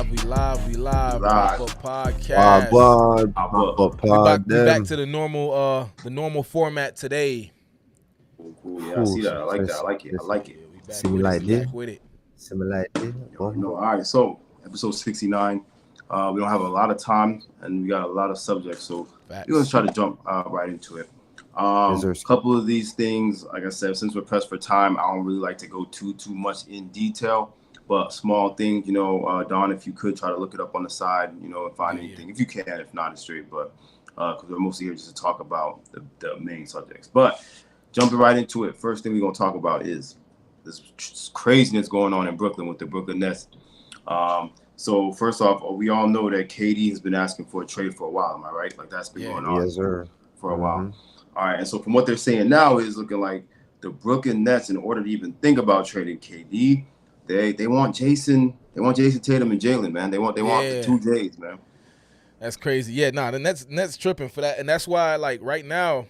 live. Live. Pop Up Podcast. We back to the normal format today. Cool. Yeah, I see that. I like that. I like it. Yeah, we back with it. You already know. All right, so episode 69. We don't have a lot of time, and we got a lot of subjects, so we're gonna try to jump right into it. Couple of these things, like I said, since we're pressed for time, I don't really like to go too much in detail. But small things, Don, if you could try to look it up on the side, and find anything. If you can, if not, it's straight. But because we're mostly here just to talk about the main subjects. But jumping right into it, first thing we're going to talk about is this craziness going on in Brooklyn with the Brooklyn Nets. So first off, we all know that KD has been asking for a trade for a while. Am I right? Like that's been going on for a while. All right, and so from what they're saying now is looking like the Brooklyn Nets, in order to even think about trading KD, they want Jason Tatum and JAYLEN, man. They want the two J's, man. That's crazy. Yeah, the Nets tripping for that, and that's why like right now,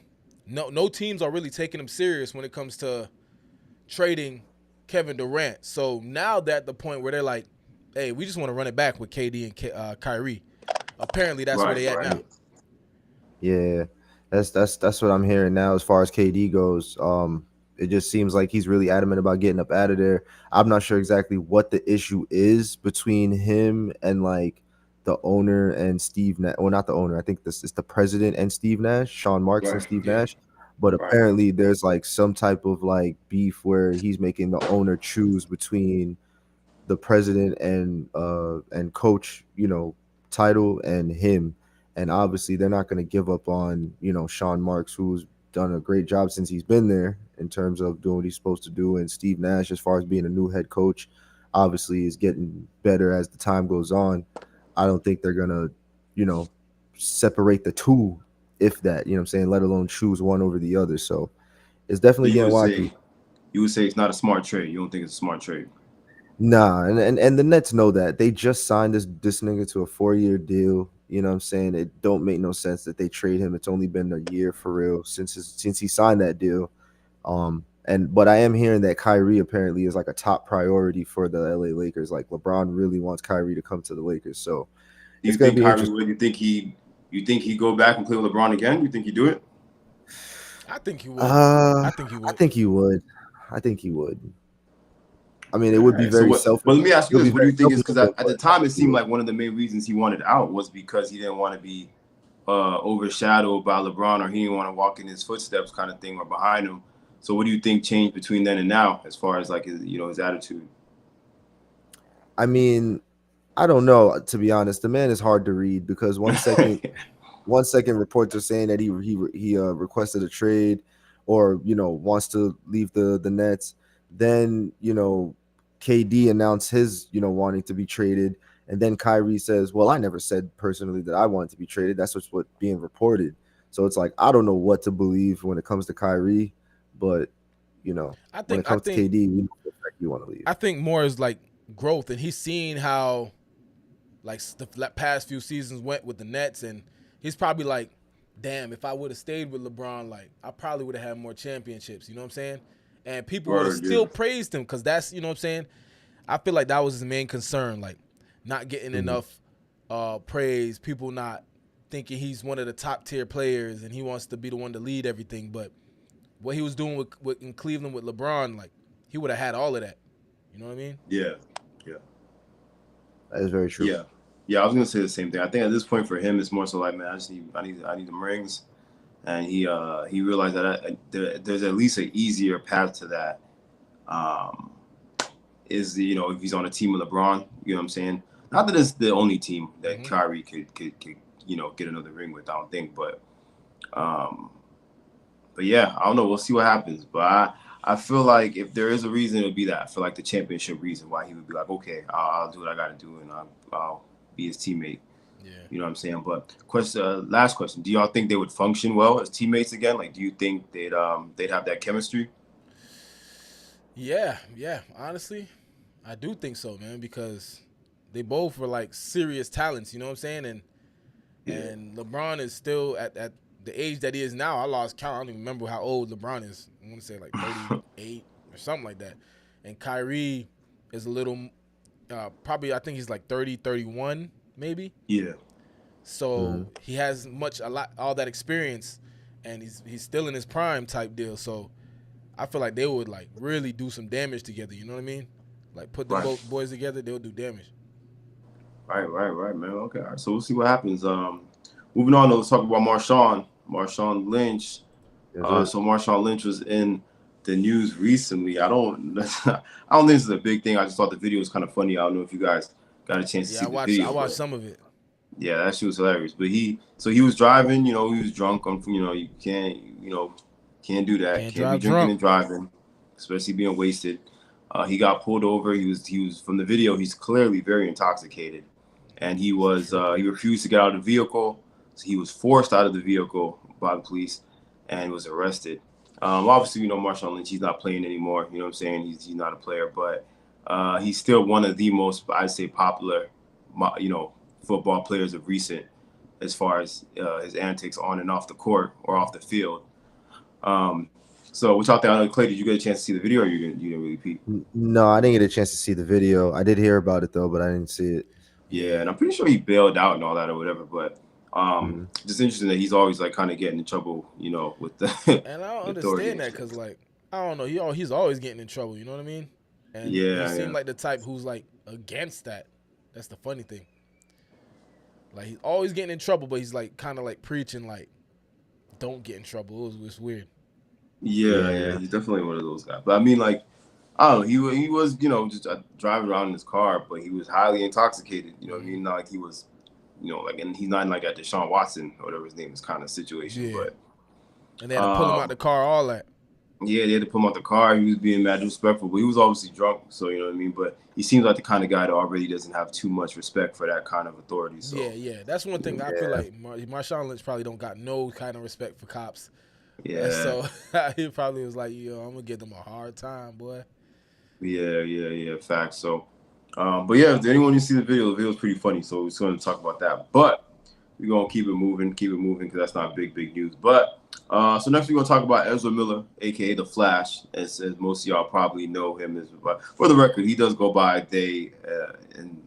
no teams are really taking them serious when it comes to trading Kevin Durant. So now they're at the point where they're like, hey, we just want to run it back with KD and Kyrie. Apparently, that's where they at now. Yeah, that's what I'm hearing now as far as KD goes. It just seems like he's really adamant about getting up out of there. I'm not sure exactly what the issue is between him and like the owner and Steve Nash. Well, not the owner. I think this is the president and Steve Nash, Sean Marks and Steve Nash. But apparently there's like some type of like beef where he's making the owner choose between the president and coach, title and him. And obviously they're not going to give up on, Sean Marks, who's done a great job since he's been there in terms of doing what he's supposed to do. And Steve Nash, as far as being a new head coach, obviously is getting better as the time goes on. I don't think they're going to, separate the two, if that, let alone choose one over the other. So it's definitely getting wacky. You would say it's not a smart trade. You don't think it's a smart trade? Nah, and the Nets know that. They just signed this nigga to a 4-year deal. You know what I'm saying? It don't make no sense that they trade him. It's only been a year for real since he signed that deal. But I am hearing that Kyrie apparently is like a top priority for the LA Lakers. Like LeBron really wants Kyrie to come to the Lakers. So it's gonna be interesting. You think he go back and play with LeBron again? You think he do it? I think he would. I think he would. I mean, it would be very selfish. But let me ask you this: what do you think is because at the time it seemed like one of the main reasons he wanted out was because he didn't want to be overshadowed by LeBron, or he didn't want to walk in his footsteps, kind of thing, or behind him. So, what do you think changed between then and now, as far as like his attitude? I mean, I don't know. To be honest, the man is hard to read because one second reports are saying that he requested a trade, or wants to leave the Nets. Then KD announced his wanting to be traded, and then Kyrie says, well, I never said personally that I wanted to be traded. That's what's being reported. So it's like I don't know what to believe when it comes to Kyrie, but when it comes to KD, we know you want to leave. I think more is like growth, and he's seen how like the past few seasons went with the Nets, and he's probably like, damn, if I would have stayed with LeBron, like I probably would have had more championships. You know what I'm saying? And people would have still praised him because that's, you know what I'm saying? I feel like that was his main concern, like not getting enough praise, people not thinking he's one of the top tier players and he wants to be the one to lead everything. But what he was doing in Cleveland with LeBron, like he would have had all of that. You know what I mean? Yeah. That is very true. Yeah, I was gonna say the same thing. I think at this point for him, it's more so like, man, I need them rings. And he realized that there's at least an easier path to that. If he's on a team with LeBron, you know what I'm saying? Not that it's the only team that Kyrie could get another ring with. I don't think, but yeah, I don't know. We'll see what happens. But I feel like if there is a reason, it would be that. I feel like the championship reason why he would be like, okay, I'll do what I got to do, and I'll be his teammate. Yeah. You know what I'm saying? But last question. Do y'all think they would function well as teammates again? Like, do you think they'd have that chemistry? Yeah. Honestly, I do think so, man, because they both were like serious talents, you know what I'm saying? And LeBron is still at the age that he is now. I lost count. I don't even remember how old LeBron is. I want to say like 38 or something like that. And Kyrie is a little probably I think he's like 30, 31 maybe. Yeah. So he has all that experience, and he's still in his prime type deal. So I feel like they would like really do some damage together. You know what I mean? Like put the both boys together, they'll do damage. Right, man. Okay, all right. So we'll see what happens. Moving on, let's talk about Marshawn Lynch. So Marshawn Lynch was in the news recently. I don't think this is a big thing. I just thought the video was kind of funny. I don't know if you guys got a chance to see the video. I watched some of it. Yeah, that shit was hilarious. But he was driving. He was drunk. You can't do that. Can't be drinking and driving, especially being wasted. He got pulled over. He was from the video. He's clearly very intoxicated, and he refused to get out of the vehicle. So he was forced out of the vehicle by the police and was arrested. Obviously, Marshawn Lynch, he's not playing anymore. You know what I'm saying? He's not a player, but he's still one of the most, I'd say, popular, football players of recent, as far as his antics on and off the court or off the field. So what y'all think? Clay, did you get a chance to see the video, or you didn't really peep? No, I didn't get a chance to see the video. I did hear about it though, but I didn't see it. Yeah, and I'm pretty sure he bailed out and all that or whatever. But just interesting that he's always like kind of getting in trouble, with the. And I don't understand that because like I don't know, he's always getting in trouble. You know what I mean? And he seemed like the type who's like against that. That's the funny thing. Like he's always getting in trouble, but he's like kind of like preaching like, don't get in trouble. It was weird. Yeah, he's definitely one of those guys. But I mean, like, I don't know, he was, just driving around in his car, but he was highly intoxicated. You know what I mean? Not like he was, and he's not like a Deshaun Watson or whatever his name is kind of situation. Yeah. But and they had to pull him out the car, all that. Yeah, they had to pull him out the car. He was being mad disrespectful, but he was obviously drunk. So you know what I mean. But he seems like the kind of guy that already doesn't have too much respect for that kind of authority. So yeah, that's one thing I feel like Marshawn Lynch probably don't got no kind of respect for cops. Yeah. So he probably was like, I'm gonna give them a hard time, boy. Yeah. Facts. So, but yeah, if anyone you see the video is pretty funny. So we're going to talk about that. But we're gonna keep it moving because that's not big news. But so next we're gonna talk about Ezra Miller, aka the Flash, as most of y'all probably know him as. But for the record, he does go by they, and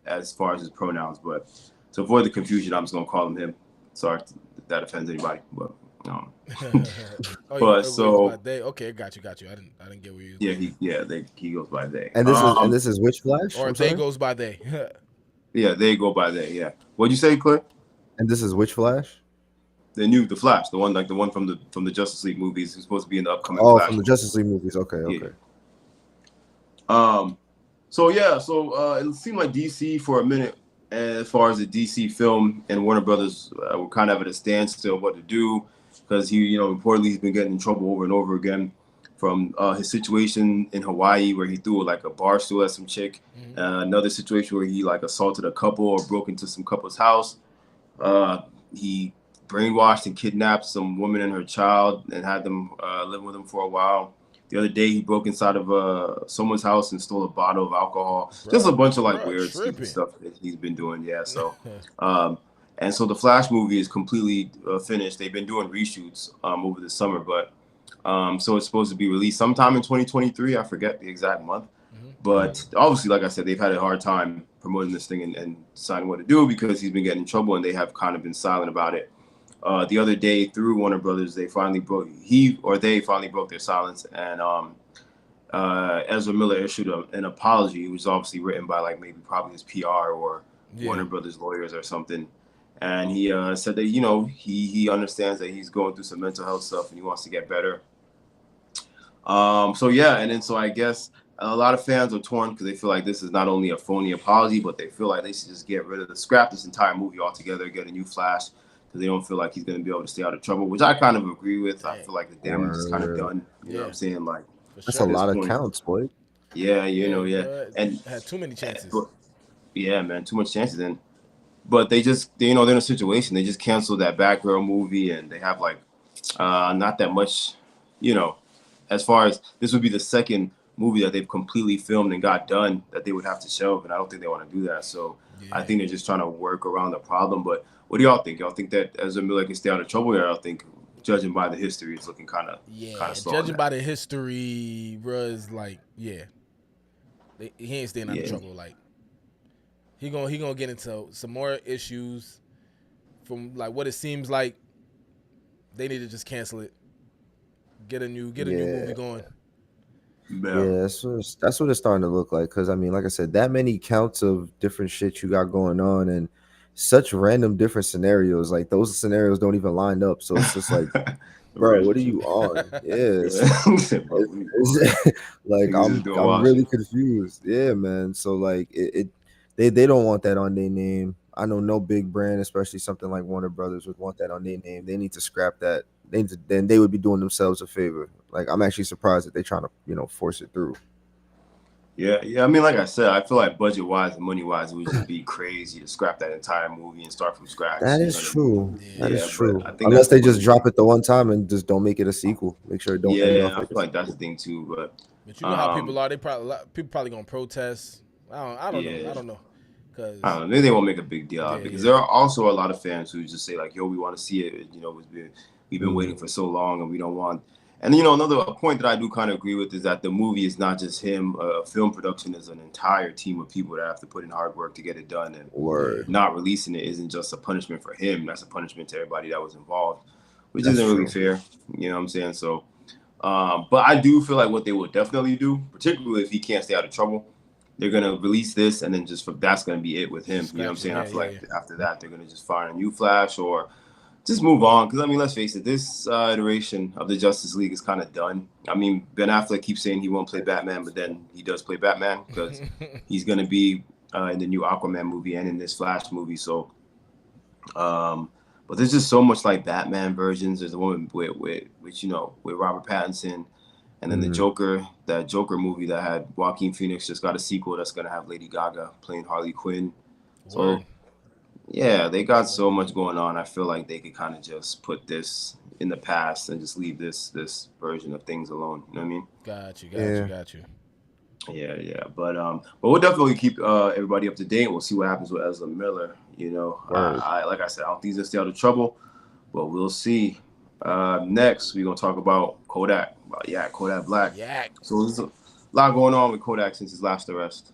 as far as his pronouns. But to avoid the confusion, I'm just gonna call him. Sorry if that offends anybody, but. But so okay, got you. I didn't get where you. He goes by they. And this is which Flash? Or they goes by they. Yeah, they go by they. Yeah. What'd you say, Clay? And this is which Flash? The Flash, the one from the Justice League movies, who's supposed to be in the upcoming. Flash from the Justice League movies. Okay. So it seemed like DC for a minute, as far as the DC film and Warner Brothers were kind of at a standstill what to do. Because he, reportedly he's been getting in trouble over and over again from his situation in Hawaii where he threw like a bar stool at some chick. Another situation where he like assaulted a couple or broke into some couple's house. He brainwashed and kidnapped some woman and her child and had them living with him for a while. The other day he broke inside of someone's house and stole a bottle of alcohol. Just a bunch of like weird stuff that he's been doing. Yeah, so. And so the Flash movie is completely finished. They've been doing reshoots over the summer, but so it's supposed to be released sometime in 2023. I forget the exact month. But obviously, like I said, they've had a hard time promoting this thing and deciding what to do because he's been getting in trouble and they have kind of been silent about it. The other day through Warner Brothers, they finally broke their silence, and Ezra Miller issued an apology. It was obviously written by probably his PR or Warner Brothers lawyers or something. And he said that, he understands that he's going through some mental health stuff and he wants to get better. So I guess a lot of fans are torn because they feel like this is not only a phony apology, but they feel like they should just scrap this entire movie altogether, get a new Flash, because they don't feel like he's going to be able to stay out of trouble, which I kind of agree with. I feel like the damage is kind of done. You know what I'm saying? Like, that's a lot of counts, boy. Yeah. And had too many chances. Man, too much chances. But they're in a situation. They just canceled that Batgirl movie, and they have not that much, as far as this would be the second movie that they've completely filmed and got done that they would have to shelve, and I don't think they want to do that. So I think they're just trying to work around the problem. But what do y'all think? Y'all think that Ezra Miller can stay out of trouble, or y'all think, judging by the history, it's looking kind of slow? Judging by the history, bro, is he ain't staying out of trouble. Like, he gonna get into some more issues from like what it seems like they need to just cancel it. Get a new movie going. Yeah, that's what it's starting to look like. Because I mean, like I said, that many counts of different shit you got going on, and such random different scenarios. Like those scenarios don't even line up. So it's just like, bro, what are you on? Yeah, like I'm really confused. Yeah, man. So like they don't want that on their name. I know no big brand, especially something like Warner Brothers, would want that on their name. They need to scrap that. Then they would be doing themselves a favor. Like I'm actually surprised that they're trying to force it through. Yeah. I mean, like I said, I feel like budget wise and money wise, it would just be crazy to scrap that entire movie and start from scratch. That is true. That is true. Unless they just drop it the one time and just don't make it a sequel. Make sure it don't end off. I feel like that's the thing too. But you know how people are. People probably gonna protest. I don't know. I don't know. Maybe they won't make a big deal out of it because there are also a lot of fans who just say like, "Yo, we want to see it." We've been waiting for so long, and we don't want. And another point that I do kind of agree with is that the movie is not just him. Film production is an entire team of people that have to put in hard work to get it done. And not releasing it isn't just a punishment for him. That's a punishment to everybody that was involved, which isn't really fair. You know what I'm saying? So, but I do feel like what they will definitely do, particularly if he can't stay out of trouble. They're gonna release this, and then that's gonna be it with him. You know what I'm saying? I feel like after that, they're gonna just find a new Flash or just move on. Because I mean, let's face it, this iteration of the Justice League is kind of done. I mean, Ben Affleck keeps saying he won't play Batman, but then he does play Batman because he's gonna be in the new Aquaman movie and in this Flash movie. So, but there's just so much like Batman versions. There's the one with Robert Pattinson. And then the Joker, that Joker movie that had Joaquin Phoenix just got a sequel that's going to have Lady Gaga playing Harley Quinn. So, yeah, they got so much going on. I feel like they could kind of just put this in the past and just leave this version of things alone. You know what I mean? Got you. Yeah. But we'll definitely keep everybody up to date. We'll see what happens with Ezra Miller. Like I said, I don't think he's going to stay out of trouble, but we'll see. Next, we're going to talk about Kodak. Kodak Black. So there's a lot going on with Kodak since his last arrest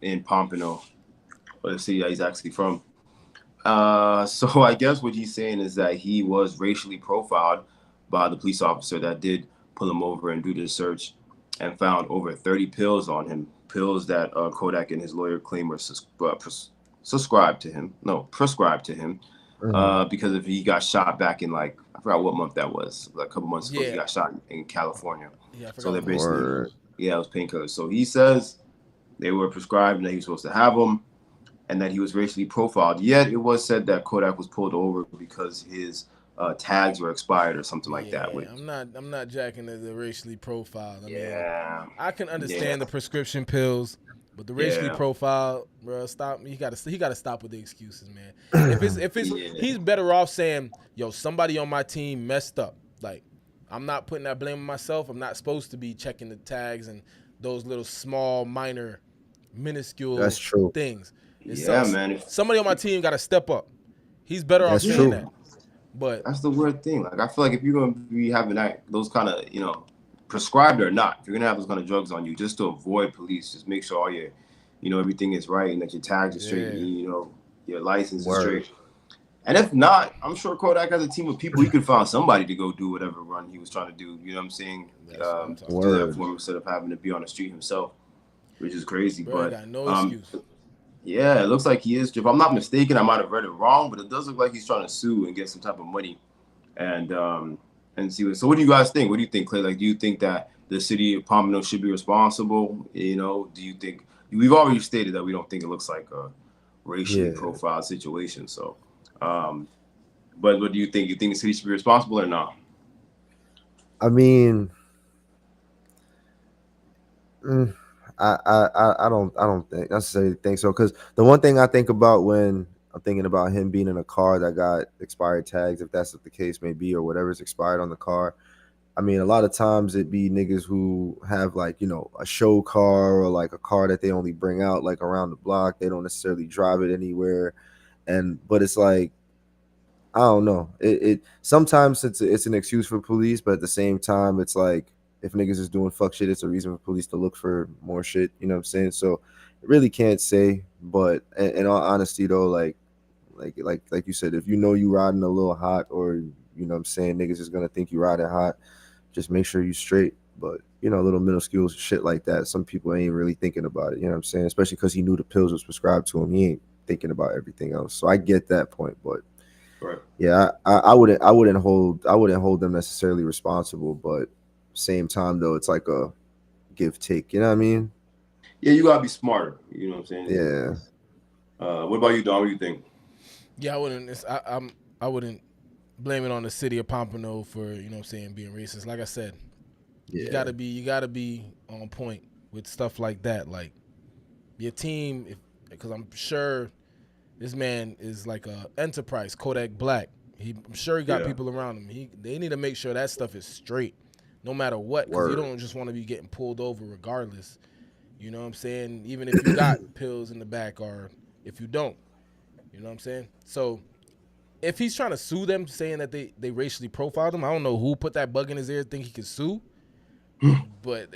in Pompano. Let's see, he's actually from. So I guess what he's saying is that he was racially profiled by the police officer that did pull him over and do the search and found over 30 pills on him, pills that Kodak and his lawyer claim were prescribed to him because if he got shot back in I forgot what month that was, like a couple months ago, he got shot in California. So they're basically, it was painkillers. So he says they were prescribed and that he was supposed to have them and that he was racially profiled. Yet it was said that Kodak was pulled over because his tags were expired or something like that. I'm not jacking the racially profiled. I mean, I can understand the prescription pills. But the racially profiled, bro, stop. He gotta stop with the excuses, man. If it's he's better off saying, yo, somebody on my team messed up. Like, I'm not putting that blame on myself. I'm not supposed to be checking the tags and those little small, minor, minuscule things. Man. Somebody on my team gotta step up. He's better off saying that. But that's the weird thing. Like, I feel like if you're gonna be having those kind of, prescribed or not, if you're gonna have those kind of drugs on you, just to avoid police, just make sure all your, everything is right and that your tags are straight, and, your license is straight. And if not, I'm sure Kodak has a team of people. He could find somebody to go do whatever run he was trying to do. You know what I'm saying? Do that for him instead of having to be on the street himself, which is crazy. Bro, got no excuse. Yeah, it looks like he is. If I'm not mistaken, I might have read it wrong, but it does look like he's trying to sue and get some type of money. And see. So what do you guys think? What do you think, Clay? Like, do you think that the city of Pompano should be responsible? Do you think we've already stated that we don't think it looks like a racially profiled situation? So, but what do you think? You think the city should be responsible or not? I mean, I don't necessarily think so. Because the one thing I think about when I'm thinking about him being in a car that got expired tags, if that's what the case may be, or whatever's expired on the car. I mean, a lot of times it be niggas who have a show car or like a car that they only bring out like around the block. They don't necessarily drive it anywhere. But it's like, I don't know. It sometimes it's an excuse for police, but at the same time, it's like if niggas is doing fuck shit, it's a reason for police to look for more shit. You know what I'm saying? So really can't say. But in all honesty, though, like you said, if you know you riding a little hot, or you know what I'm saying, niggas is gonna think you riding hot, just make sure you straight. But you know, little minuscule shit like that, some people ain't really thinking about it. You know what I'm saying? Especially because he knew the pills was prescribed to him. He ain't thinking about everything else. So I get that point, but right. Yeah, I wouldn't hold them necessarily responsible, but same time though, it's like a give take. You know what I mean? Yeah, you gotta be smarter. You know what I'm saying? Yeah. What about you, Don? What do you think? Yeah, I wouldn't blame it on the city of Pompano for, you know what I'm saying, being racist. Like I said, you gotta be on point with stuff like that. Like your team, because I'm sure this man is like a enterprise, Kodak Black. I'm sure he got people around him. They need to make sure that stuff is straight, no matter what, because you don't just want to be getting pulled over regardless. You know what I'm saying? Even if you got pills in the back, or if you don't. You know what I'm saying? So if he's trying to sue them, saying that they racially profiled him, I don't know who put that bug in his ear, think he could sue. But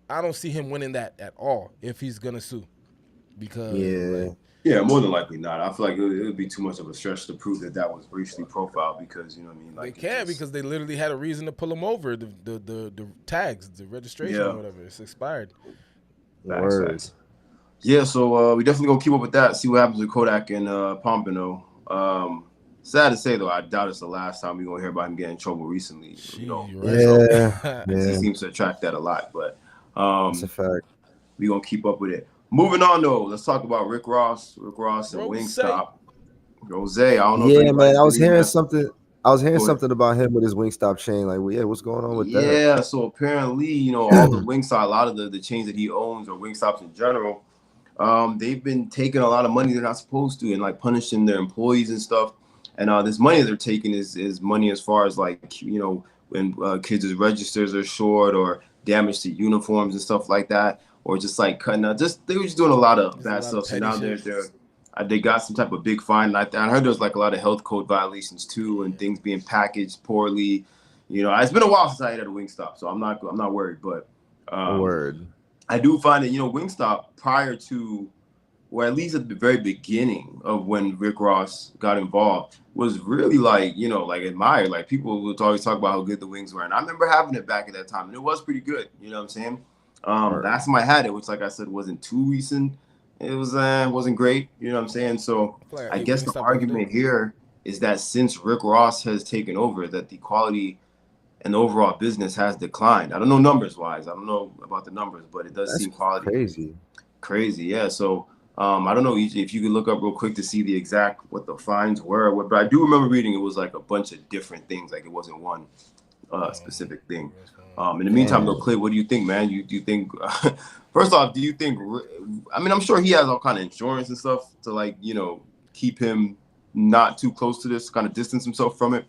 I don't see him winning that at all if he's gonna sue, because more than likely not. I feel like it would be too much of a stretch to prove that was racially profiled, because you know what I mean. Like they can't, because they literally had a reason to pull him over. The tags, the registration, or whatever, it's expired. Facts. Yeah, so we definitely gonna keep up with that. See what happens with Kodak and Pompano. Sad to say though, I doubt it's the last time we're gonna hear about him getting in trouble recently. You know, he seems to attract that a lot. But that's a fact. We're gonna keep up with it. Moving on though, let's talk about Rick Ross and Wingstop. Rose, I don't know. Yeah, man, I was hearing something. Something about him with his Wingstop chain. Like, well, what's going on with that? Yeah, so apparently, you know, all the Wingstop, a lot of the chains that he owns, or Wingstops in general, they've been taking a lot of money they're not supposed to, and like punishing their employees and stuff. And this money they're taking is money as far as like, you know, when kids' registers are short, or damage to uniforms and stuff like that, or just like cutting out. They were just doing a lot of bad stuff. So now they got some type of big fine. I heard there's like a lot of health code violations too, and things being packaged poorly. You know, it's been a while since I ate at a Wingstop, so I'm not worried. But I do find that, you know, Wingstop, prior to, or at least at the very beginning of when Rick Ross got involved, was really like, you know, like admired. Like people would always talk about how good the wings were, and I remember having it back at that time, and it was pretty good. You know what I'm saying? Last time I had it, which, like I said, wasn't too recent. It wasn't great. You know what I'm saying? So I guess the argument here is that since Rick Ross has taken over, that the quality and the overall business has declined. I don't know numbers wise. I don't know about the numbers, but it does seem quality crazy. Yeah. So I don't know if you could look up real quick to see the exact what the fines were. But I do remember reading it was like a bunch of different things. Like it wasn't one specific thing. In the meantime, though, Clay, what do you think, man? Do you think, first off, do you think, I mean, I'm sure he has all kind of insurance and stuff to, like, you know, keep him not too close to this, kind of distance himself from it.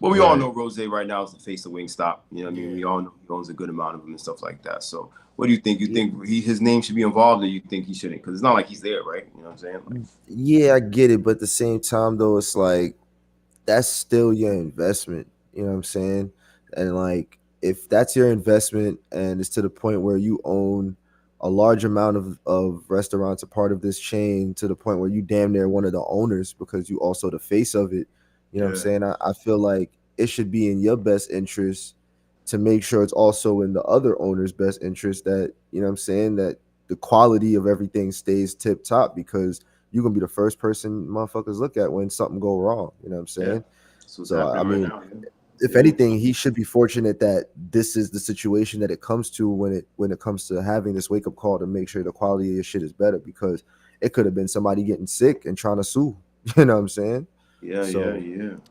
Well, we all know Rose right now is the face of Wingstop. You know what I mean? We all know he owns a good amount of them and stuff like that. So what do you think? You think his name should be involved, or you think he shouldn't? Because it's not like he's there, right? You know what I'm saying? Like, yeah, I get it. But at the same time, though, it's like, that's still your investment. You know what I'm saying? And like, if that's your investment and it's to the point where you own a large amount of restaurants, a part of this chain, to the point where you damn near one of the owners, because you also the face of it, you know what I'm saying? I feel like it should be in your best interest to make sure it's also in the other owner's best interest that, you know what I'm saying, that the quality of everything stays tip top, because you're going to be the first person motherfuckers look at when something go wrong. You know what I'm saying? So I mean, if anything, he should be fortunate that this is the situation that it comes to when it comes to having this wake up call to make sure the quality of your shit is better, because it could have been somebody getting sick and trying to sue. You know what I'm saying? Yeah. Man.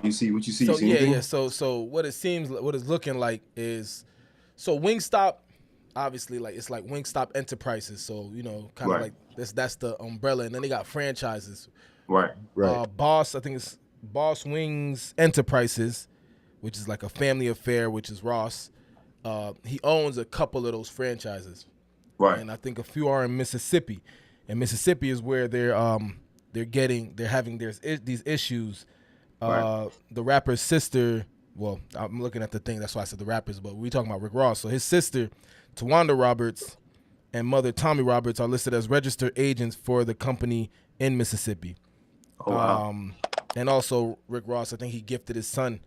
You see what you see? So yeah. So what it's looking like is, so Wingstop, obviously, like it's like Wingstop Enterprises. So, you know, kind of like that's the umbrella, and then they got franchises. Right. Boss, I think it's Boss Wings Enterprises, which is like a family affair, which is Ross. He owns a couple of those franchises, and I think a few are in Mississippi, and Mississippi is where they're having these issues. The rapper's sister, well, I'm looking at the thing, that's why I said the rappers, but we talking about Rick Ross. So his sister, Tawanda Roberts, and mother Tommy Roberts are listed as registered agents for the company in Mississippi. Oh, wow. And also Rick Ross, I think he gifted his son,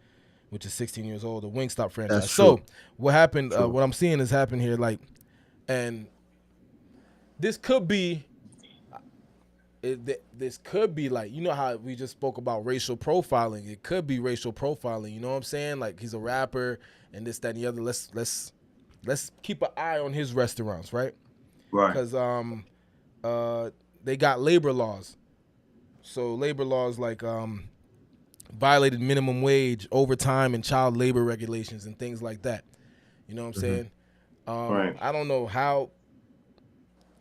which is 16 years old, a Wingstop franchise. That's So true. what happened, what I'm seeing is happen here, like, and this could be, this could be like, you know how we just spoke about racial profiling. It could be racial profiling. You know what I'm saying? Like, he's a rapper and this, that, and the other. Let's keep an eye on his restaurants, right? Right. Because they got labor laws. So labor laws like violated minimum wage, overtime, and child labor regulations and things like that. You know what I'm saying? Right. I don't know how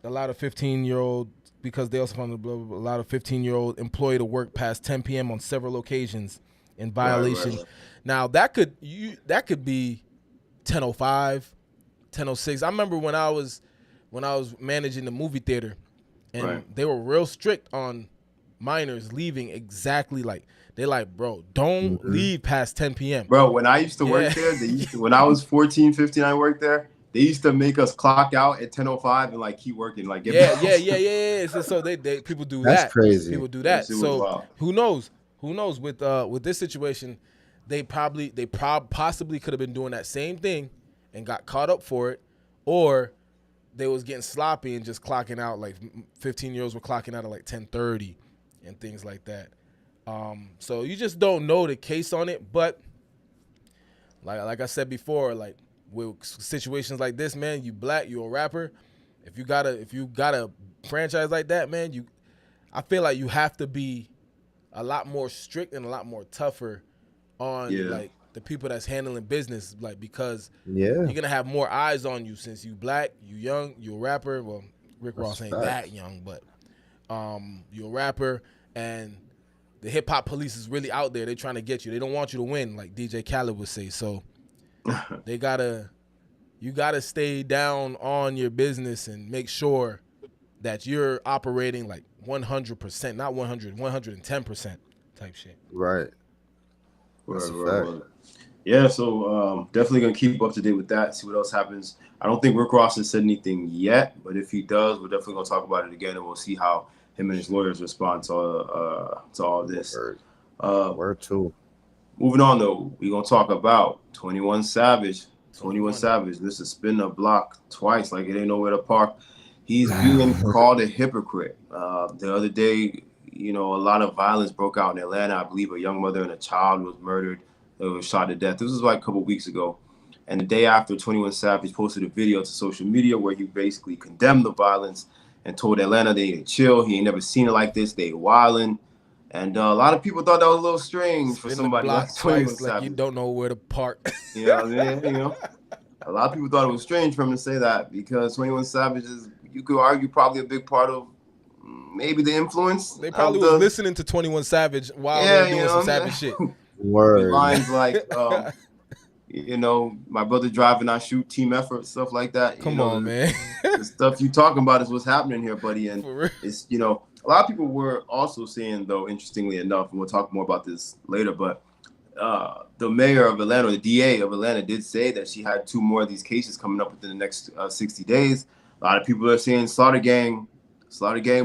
a lot of 15-year-old, because they also found a lot of 15-year-old employee to work past 10 p.m. on several occasions in violation. Right. Now that could be 10:05, 10:06. I remember when I was managing the movie theater, and they were real strict on minors leaving exactly like, they like, bro, don't leave past 10 p.m. Bro, when I used to work there, when I was 14, 15, I worked there. They used to make us clock out at 10:05 and like keep working, like yeah. So they people do that. That's crazy. People do that. So who knows with this situation, they possibly could have been doing that same thing and got caught up for it, or they was getting sloppy and just clocking out, like 15-year-olds were clocking out at like 10:30 and things like that. So you just don't know the case on it, but like I said before, like with situations like this, man, you black, you a rapper. If you got a franchise like that, man, I feel like you have to be a lot more strict and a lot more tougher on like the people that's handling business, like, because you're gonna have more eyes on you since you black, you young, you a rapper. Well, Rick Ross ain't that young, but you're a rapper, and the hip hop police is really out there. They're trying to get you. They don't want you to win, like DJ Khaled would say. So you gotta stay down on your business and make sure that you're operating like 100%, not 100, 110% type shit. Right. Right. Yeah, so definitely gonna keep up to date with that, see what else happens. I don't think Rick Ross has said anything yet, but if he does, we're definitely gonna talk about it again, and we'll see how him and his lawyers respond to all this. Word too. Moving on though, we're gonna talk about 21 Savage. 21 Savage, this is spin the block twice, like it ain't nowhere to park. He's being called a hypocrite. The other day, you know, a lot of violence broke out in Atlanta. I believe a young mother and a child was murdered. They were shot to death. This was like a couple weeks ago. And the day after, 21 Savage posted a video to social media where he basically condemned the violence and told Atlanta they ain't chill. He ain't never seen it like this. They wildin'. And a lot of people thought that was a little strange for somebody like 21 Savage. Like you don't know where to park. You know what I mean? You know, a lot of people thought it was strange for him to say that, because 21 Savage is, you could argue, probably a big part of maybe the influence. They probably was listening to 21 Savage while they were doing some savage shit. Word. Lines like, you know, my brother driving, I shoot, team effort, stuff like that. Come on, man. The stuff you talking about is what's happening here, buddy. And it's, you know, a lot of people were also saying, though, interestingly enough, and we'll talk more about this later, but the mayor of Atlanta, or the DA of Atlanta, did say that she had 2 more of these cases coming up within the next 60 days. A lot of people are saying Slaughter Gang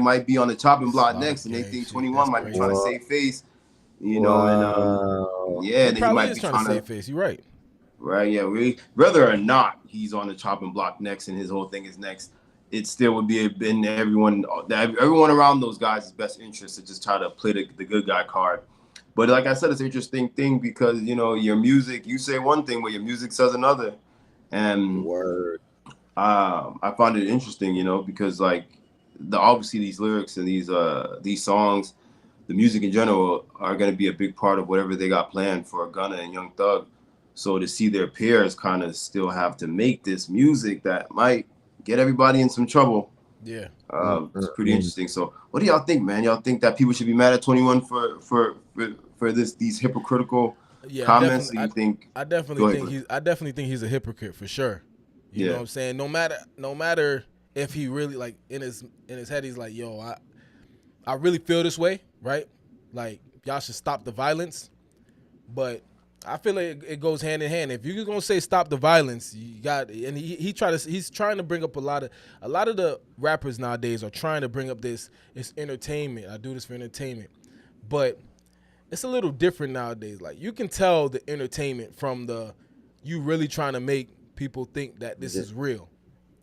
might be on the chopping block next, and they think 21 might be trying to save face. You know, and he might be trying to save face. You're right. Right, yeah. Whether or not he's on the chopping block next and his whole thing is next, it still would be in everyone around those guys' best interest to just try to play the good guy card. But like I said, it's an interesting thing because, you know, your music, you say one thing, but your music says another. And I found it interesting, you know, because like obviously these lyrics and these songs, the music in general, are going to be a big part of whatever they got planned for Gunna and Young Thug. So to see their peers kind of still have to make this music that might get everybody in some trouble. Yeah. It's pretty interesting. So what do y'all think, man? Y'all think that people should be mad at 21 for these hypocritical comments? I definitely think he's a hypocrite for sure. You know what I'm saying? No matter if he really, like, in his head, he's like, yo, I really feel this way, right? Like, y'all should stop the violence. But I feel like it goes hand in hand. If you're gonna say stop the violence, you got, and he's trying to bring up a lot of the rappers nowadays are trying to bring up it's entertainment. I do this for entertainment, but it's a little different nowadays. Like you can tell the entertainment from you really trying to make people think that this is real.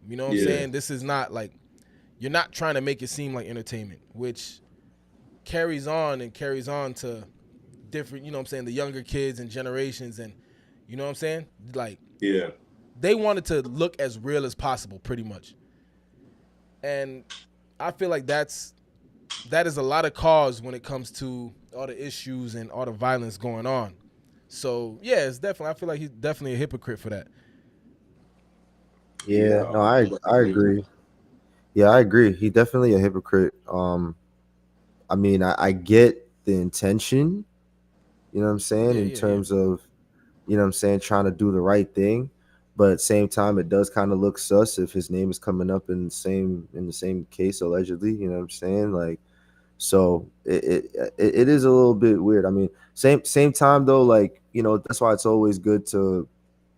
You know what I'm saying? This is not like, you're not trying to make it seem like entertainment, which carries on to different, you know what I'm saying, the younger kids and generations, and you know what I'm saying? Like, they wanted to look as real as possible, pretty much. And I feel like that is a lot of cause when it comes to all the issues and all the violence going on. So yeah, it's definitely, I feel like he's definitely a hypocrite for that. Yeah, no, I agree. Yeah, I agree. He's definitely a hypocrite. I mean, I get the intention, you know what I'm saying, in terms of, you know what I'm saying, trying to do the right thing. But at the same time, it does kind of look sus if his name is coming up in the same case, allegedly, you know what I'm saying? Like, so it is a little bit weird. I mean, same time though, like, you know, that's why it's always good to,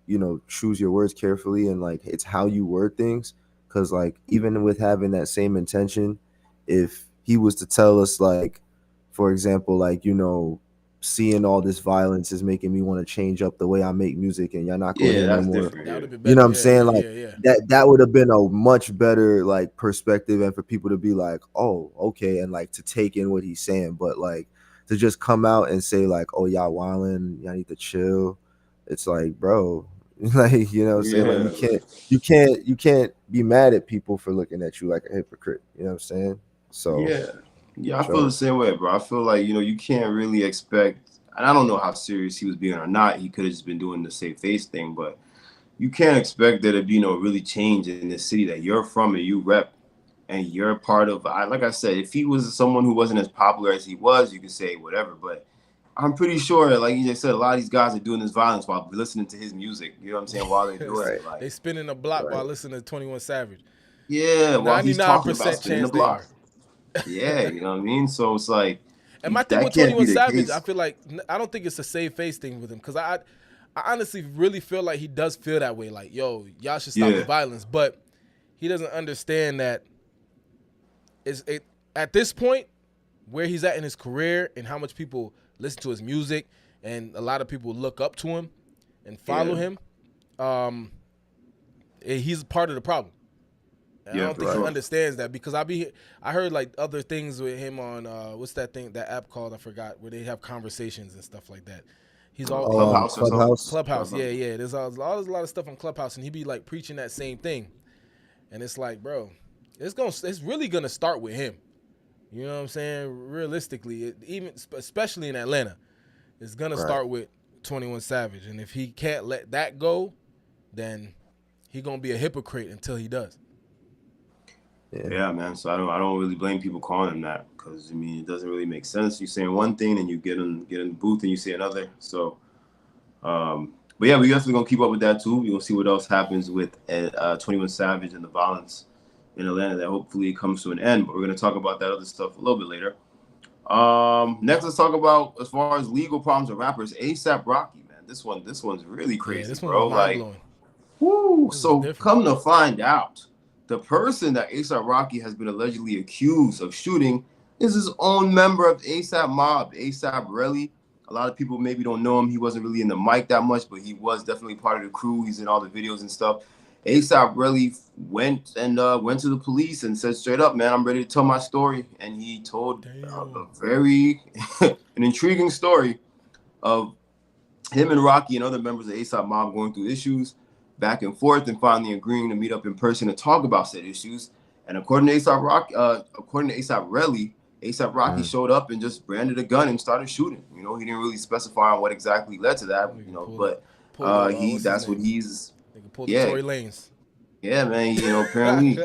you know, choose your words carefully, and like it's how you word things. Because like even with having that same intention, if he was to tell us, like, for example, like, you know, seeing all this violence is making me want to change up the way I make music, and you're not going in anymore. You know what I'm saying? Like that would have been a much better like perspective, and for people to be like, oh, okay, and like to take in what he's saying. But like to just come out and say like, oh, y'all wildin', y'all need to chill. It's like, bro, like, you know what I'm saying? Like you can't be mad at people for looking at you like a hypocrite. You know what I'm saying? So yeah, I feel the same way, bro. I feel like, you know, you can't really expect, and I don't know how serious he was being or not. He could have just been doing the save face thing, but you can't expect there to be no really change in the city that you're from and you rep and you're part of. Like I said, if he was someone who wasn't as popular as he was, you could say whatever, but I'm pretty sure, like you just said, a lot of these guys are doing this violence while listening to his music. You know what I'm saying? While they're doing it, like, they spinning the block while listening to 21 Savage. Yeah, while he's talking about spinning the block. Yeah, you know what I mean? So it's like, and my thing with 21 Savage, I feel like, I don't think it's a save face thing with him, because I honestly really feel like he does feel that way. Like, yo, y'all should stop the violence, but he doesn't understand that at this point where he's at in his career and how much people listen to his music and a lot of people look up to him and follow him. He's part of the problem. I don't think he understands that, because I heard like other things with him on what's that app called, I forgot, where they have conversations and stuff like that. He's all Clubhouse. Yeah. There's a lot of stuff on Clubhouse, and he be like preaching that same thing, and it's like, bro, it's really gonna start with him. You know what I'm saying? Realistically, especially in Atlanta, it's gonna start with 21 Savage, and if he can't let that go, then he gonna be a hypocrite until he does. Yeah, man. So I don't really blame people calling him that, because I mean, it doesn't really make sense. You're saying one thing and you get in the booth and you say another. So, but yeah, we definitely gonna keep up with that too. We're gonna see what else happens with 21 Savage and the violence in Atlanta, that hopefully comes to an end. But we're gonna talk about that other stuff a little bit later. Next, let's talk about, as far as legal problems with rappers, ASAP Rocky, man. This one's really crazy, this bro. Like, whoo. So come to find out, the person that ASAP Rocky has been allegedly accused of shooting is his own member of ASAP Mob, ASAP Relly. A lot of people maybe don't know him. He wasn't really in the mic that much, but he was definitely part of the crew. He's in all the videos and stuff. ASAP Relly went to the police and said straight up, man, I'm ready to tell my story. And he told a very an intriguing story of him and Rocky and other members of ASAP Mob going through issues back and forth, and finally agreeing to meet up in person to talk about said issues. And according to ASAP Relly, ASAP Rocky showed up and just branded a gun and started shooting. You know, he didn't really specify on what exactly led to that. You know, but that's what he's. Tory Lanez. Yeah, man. You know, apparently.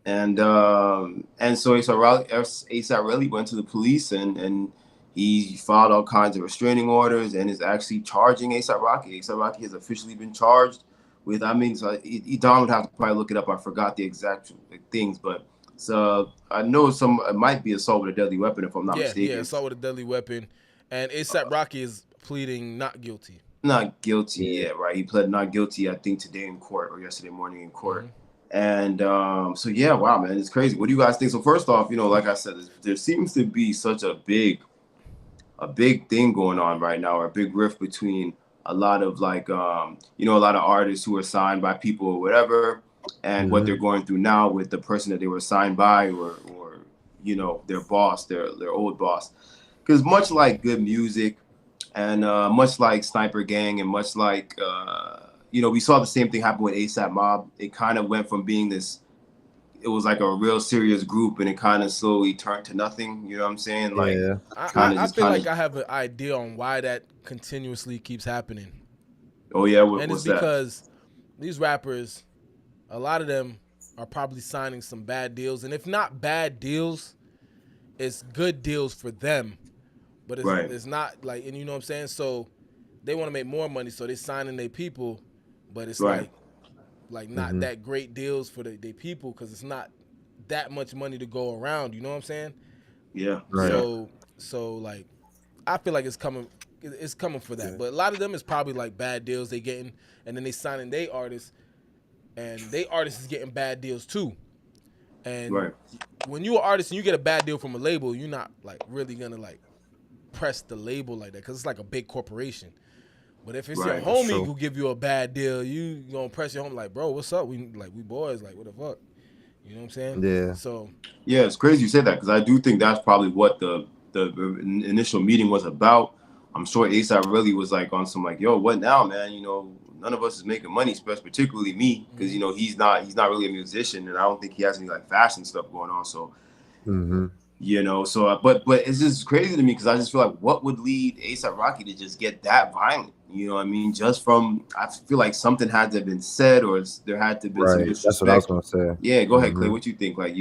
and so ASAP Relly went to the police and he filed all kinds of restraining orders and is actually charging ASAP Rocky. ASAP Rocky has officially been charged with, I mean, so Don would have to probably look it up. I forgot the exact things, but so I know it might be assault with a deadly weapon, if I'm not mistaken. Yeah, assault with a deadly weapon. And ASAP Rocky is pleading not guilty. Not guilty, yeah, right. He pled not guilty, I think, today in court or yesterday morning in court. And so yeah, wow, man, it's crazy. What do you guys think? So first off, like I said, there seems to be such a big thing going on right now, or a big rift between a lot of like a lot of artists who are signed by people or whatever, and what they're going through now with the person that they were signed by, or their boss, their old boss. Because much like good music, and much like Sniper Gang, and much like we saw the same thing happen with ASAP Mob. It kind of went from being this, it was like a real serious group, and it kind of slowly turned to nothing. You know what I'm saying? Like, I feel like I have an idea on why that continuously keeps happening. Oh yeah, and it's because these rappers, a lot of them are probably signing some bad deals, and if not bad deals, it's good deals for them. But it's not like, and you know what I'm saying? So they want to make more money, so they signing their people, but it's like not that great deals for their people, because it's not that much money to go around. You know what I'm saying? Yeah. Right. So like, I feel like it's coming for that. Yeah. But a lot of them is probably like bad deals they getting, and then they signing their artists, and they artists is getting bad deals too. And when you're an artist and you get a bad deal from a label, you're not like really gonna like press the label like that, because it's like a big corporation. But if it's your homie who give you a bad deal, you gonna press your homie like, bro, what's up? We boys, like, what the fuck? You know what I'm saying? Yeah. So yeah, it's crazy you said that, because I do think that's probably what the initial meeting was about. I'm sure ASAP really was like on some like, yo, what now, man? None of us is making money, particularly me, because he's not really a musician, and I don't think he has any like fashion stuff going on. So. But it's just crazy to me, because I just feel like, what would lead A$AP Rocky to just get that violent? You know what I mean? Just from, I feel like something had to have been said, or there had to have been some disrespect. That's what I was gonna say. Yeah, go ahead, Clay. What you think? Like,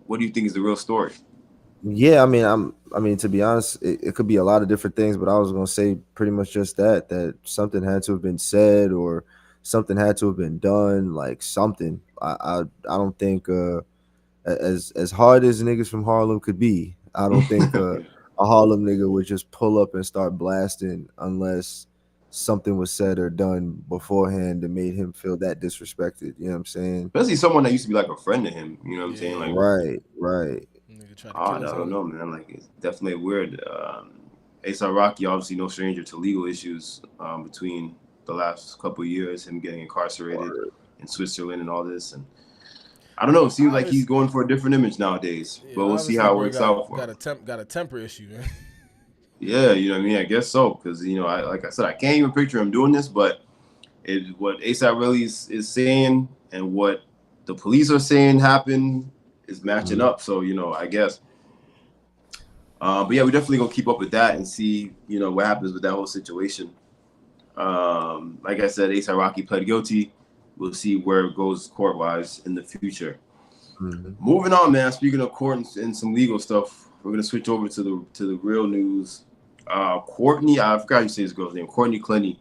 what do you think is the real story? Yeah, I mean, to be honest, it could be a lot of different things, but I was gonna say pretty much just that something had to have been said, or something had to have been done, like something. I don't think as hard as niggas from Harlem could be, I don't think a Harlem nigga would just pull up and start blasting unless something was said or done beforehand that made him feel that disrespected. You know what I'm saying? Especially someone that used to be like a friend to him. You know what I'm saying? Like, right. I don't know, man. Like, it's definitely weird. A$AP Rocky, obviously no stranger to legal issues between the last couple of years, him getting incarcerated in Switzerland and all this, and I don't know. It seems like he's going for a different image nowadays, but we'll see how it works out for him. Got a temper issue, man. Yeah, you know what I mean? I guess so, because, like I said, I can't even picture him doing this, but what A$AP really is saying and what the police are saying happened is matching up. So, I guess. But yeah, we're definitely going to keep up with that and see, what happens with that whole situation. Like I said, A$AP Rocky pled guilty. We'll see where it goes court-wise in the future. Moving on, man. Speaking of court and some legal stuff, we're gonna switch over to the real news. Courtney, I forgot you say this girl's name. Courtney Clinty,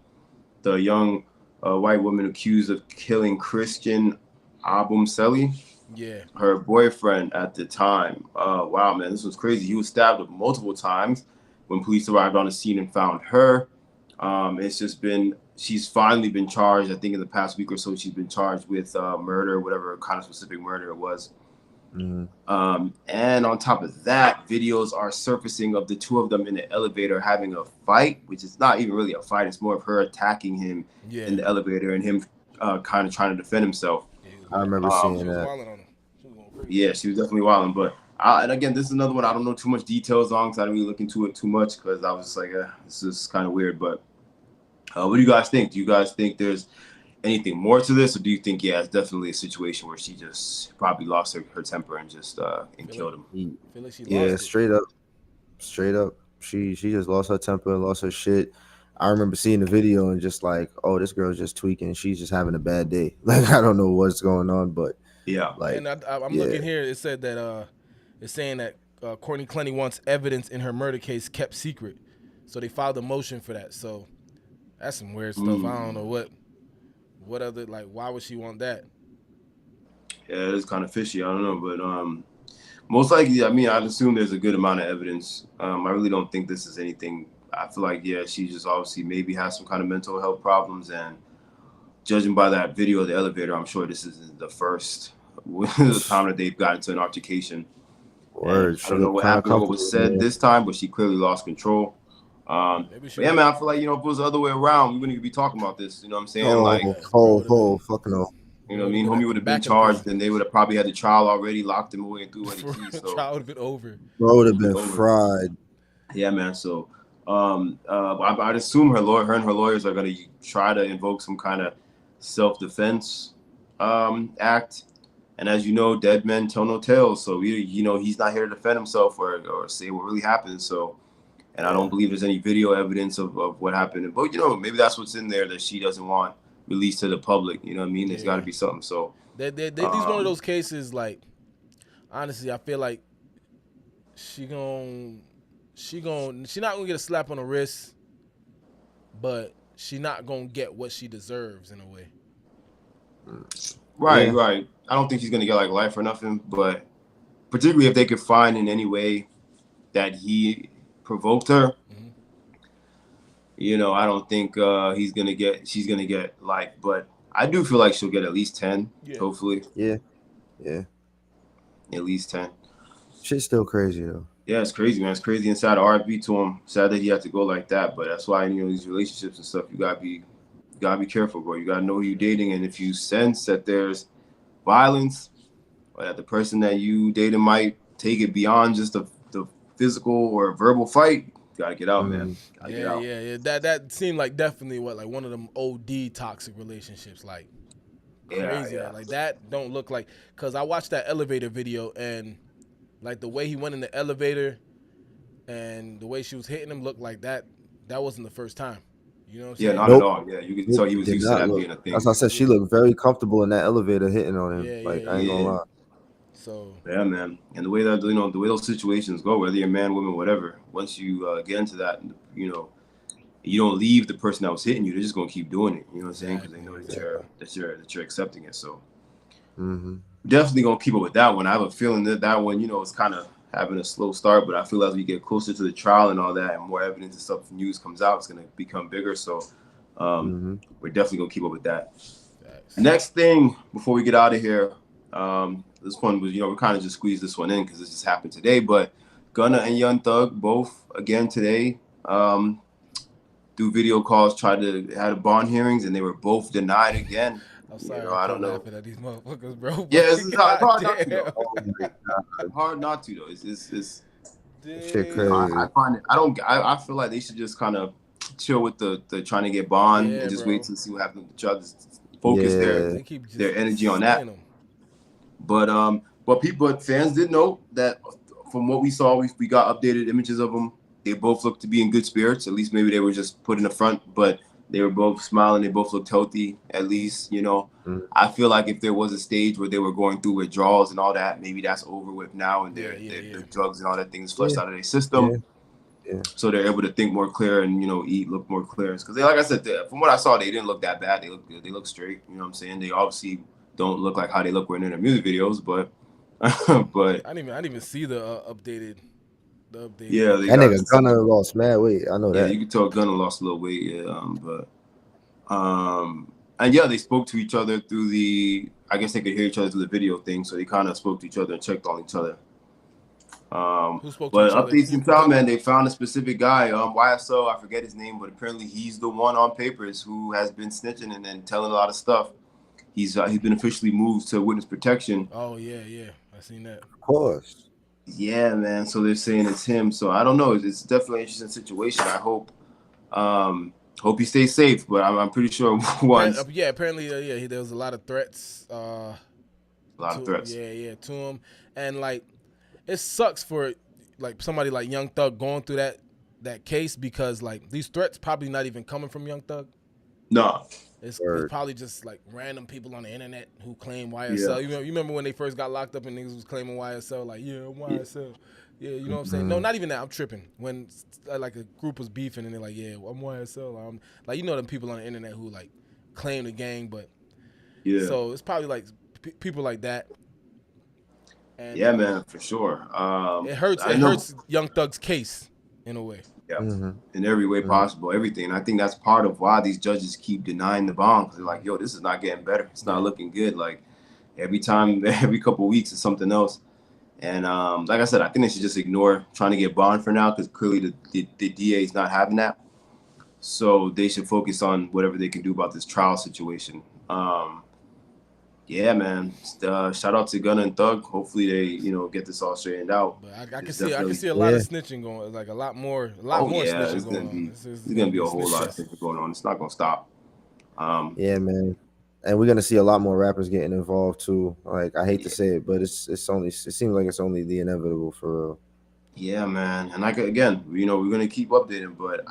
the young white woman accused of killing Christian OBUMSELI. Yeah. Her boyfriend at the time. Wow, man, this was crazy. He was stabbed multiple times when police arrived on the scene and found her. She's finally been charged. I think in the past week or so, she's been charged with murder, whatever kind of specific murder it was. And on top of that, videos are surfacing of the two of them in the elevator having a fight, which is not even really a fight. It's more of her attacking him in the elevator and him kind of trying to defend himself. I remember seeing that. Yeah, she was definitely wilding. But and again, this is another one I don't know too much details on, because I didn't really look into it too much, because I was just like, this is kind of weird. But what do you guys think? Do you guys think there's anything more to this, or do you think, it's definitely a situation where she just probably lost her temper and just killed him? Like she lost straight up. She just lost her temper and lost her shit. I remember seeing the video and just like, oh, this girl's just tweaking. She's just having a bad day. Like, I don't know what's going on, but like, and I'm looking here. It said that it's saying that Courtney Clinty wants evidence in her murder case kept secret, so they filed a motion for that. So that's some weird stuff. I don't know what other, like, why would she want that? Yeah, it's kind of fishy. I don't know, but most likely, I mean, I'd assume there's a good amount of evidence. I really don't think this is anything I feel like, yeah, she just obviously maybe has some kind of mental health problems. And judging by that video of the elevator, I'm sure this isn't the first time that they've gotten to an altercation. I don't know what happened or what was said this time, but she clearly lost control. But yeah, man, I feel like, if it was the other way around, we wouldn't even be talking about this. You know what I'm saying? Fucking no. You know what I mean? Homie would have been charged, and they would have probably had the trial already, locked him away and threw away the keys. So trial would have been over. Bro would have been fried. Yeah, man. So I'd assume her and her lawyers are gonna try to invoke some kind of self-defense act. And as you know, dead men tell no tales. So he's not here to defend himself or say what really happened. So, and I don't believe there's any video evidence of what happened. But maybe that's what's in there that she doesn't want released to the public. You know what I mean? There's got to be something. So these one of those cases. Like, honestly, I feel like she's not gonna get a slap on the wrist, but she's not gonna get what she deserves in a way. Right. I don't think she's gonna get like life or nothing, but particularly if they could find in any way that he provoked her, I don't think she's gonna get life. But I do feel like she'll get at least 10, hopefully. Yeah. At least 10. Shit's still crazy though. Yeah, it's crazy, man. It's crazy inside of R&B to him. Sad that he had to go like that, but that's why these relationships and stuff, you gotta be careful, bro. You gotta know who you're dating, and if you sense that there's violence or that the person that you dating might take it beyond just the physical or verbal fight, you gotta get out, man. Yeah. That seemed like definitely one of them OD toxic relationships, like crazy. Yeah. Like that don't look like, because I watched that elevator video and like the way he went in the elevator and the way she was hitting him looked like that wasn't the first time. You know what I'm saying? Yeah, not at all. Yeah, you can tell he was used to that being a thing. As I said, she looked very comfortable in that elevator hitting on him. I ain't gonna lie. So yeah, man. And the way that the way those situations go, whether you're a man, woman, whatever, once you get into that, you don't leave the person that was hitting you. They're just gonna keep doing it. You know what I'm saying? Because they know that you're accepting it. So definitely gonna keep up with that one. I have a feeling that one, is kind of having a slow start, but I feel as we get closer to the trial and all that, and more evidence and stuff, news comes out, it's gonna become bigger. So we're definitely gonna keep up with that. Next thing before we get out of here, this one was, we kind of just squeezed this one in because this just happened today. But Gunna and Young Thug both again today do video calls, had bond hearings, and they were both denied again. I'm sorry, I don't know. At these motherfuckers, bro. Yeah, it's hard not to, though. Hard not to, though. It's shit crazy. I find it. I feel like they should just kind of chill with the trying to get bond and just wait to see what happens. Try to focus their energy on that. But fans did note that from what we saw, we got updated images of them. They both looked to be in good spirits. At least maybe they were just put in the front, but they were both smiling. They both looked healthy, at least, I feel like if there was a stage where they were going through withdrawals and all that, maybe that's over with now, and their drugs and all that things flushed out of their system. Yeah. So they're able to think more clear and, look more clear. Because like I said, from what I saw, they didn't look that bad. They look good. They look straight. You know what I'm saying? They obviously don't look like how they look when they're in their music videos, but I didn't even see the updated. Yeah, that nigga Gunna lost mad weight. I know that. Yeah, you can tell Gunna lost a little weight. Yeah, and yeah, they spoke to each other through I guess they could hear each other through the video thing, so they kind of spoke to each other and checked on each other. Who spoke but to each other? Updates in town, man, they found a specific guy, YSL, I forget his name, but apparently he's the one on papers who has been snitching and then telling a lot of stuff. He's been officially moved to witness protection. Oh yeah, I seen that. Of course. Yeah, man. So they're saying it's him. So I don't know. It's definitely an interesting situation. I hope he stays safe. But I'm pretty sure once. Yeah, apparently, there was a lot of threats. A lot of threats. Yeah, to him, and like, it sucks for like somebody like Young Thug going through that case, because like these threats probably not even coming from Young Thug. No. It's probably just like random people on the internet who claim YSL. You remember when they first got locked up and niggas was claiming YSL, like, yeah, I'm YSL. Yeah, you know what I'm saying? No, not even that. I'm tripping. When like a group was beefing and they're like, yeah, I'm YSL. I'm like, them people on the internet who like claim the gang, but so it's probably like people like that. And, yeah, man, for sure. It hurts Young Thug's case in a way. in every way possible, everything. And I think that's part of why these judges keep denying the bond, because they're like, yo, this is not getting better. It's not looking good. Like every couple of weeks, it's something else. And like I said, I think they should just ignore trying to get bond for now, because clearly the DA is not having that. So they should focus on whatever they can do about this trial situation. Yeah, man. Shout out to Gunna and Thug. Hopefully they, get this all straightened out. But I can see a lot of snitching going, like a lot more snitching going on. There's gonna be a whole lot of snitching going on. It's not gonna stop. Yeah, man. And we're gonna see a lot more rappers getting involved too. Like I hate to say it, but it seems like it's only the inevitable for real. Yeah, man. And like again, we're gonna keep updating, but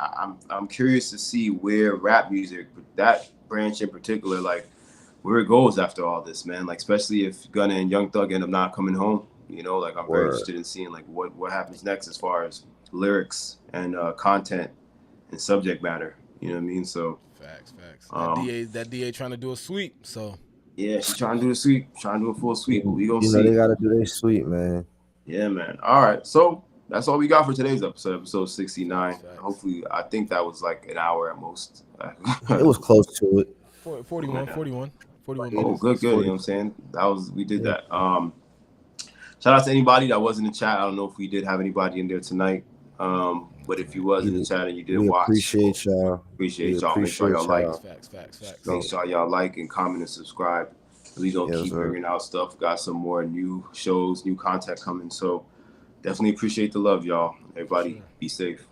I'm curious to see where rap music, that branch in particular, like where it goes after all this, man. Like especially if Gunna and Young Thug end up not coming home. Like I'm very interested in seeing like what happens next as far as lyrics and content and subject matter. You know what I mean? So facts. That DA trying to do a sweep. So yeah, she's trying to do a sweep, trying to do a full sweep. But we gonna see. They gotta do their sweep, man. Yeah, man. All right, so that's all we got for today's episode 69. Facts. Hopefully, I think that was like an hour at most. It was close to it. 41. Oh, good. You know what I'm saying? We did that. Shout out to anybody that was in the chat. I don't know if we did have anybody in there tonight. But if you was in the chat and you did watch, appreciate y'all. Make sure y'all like. Facts. Make sure y'all like and comment and subscribe. We gonna keep bringing out stuff. Got some more new shows, new content coming. So definitely appreciate the love, y'all. Everybody, be safe.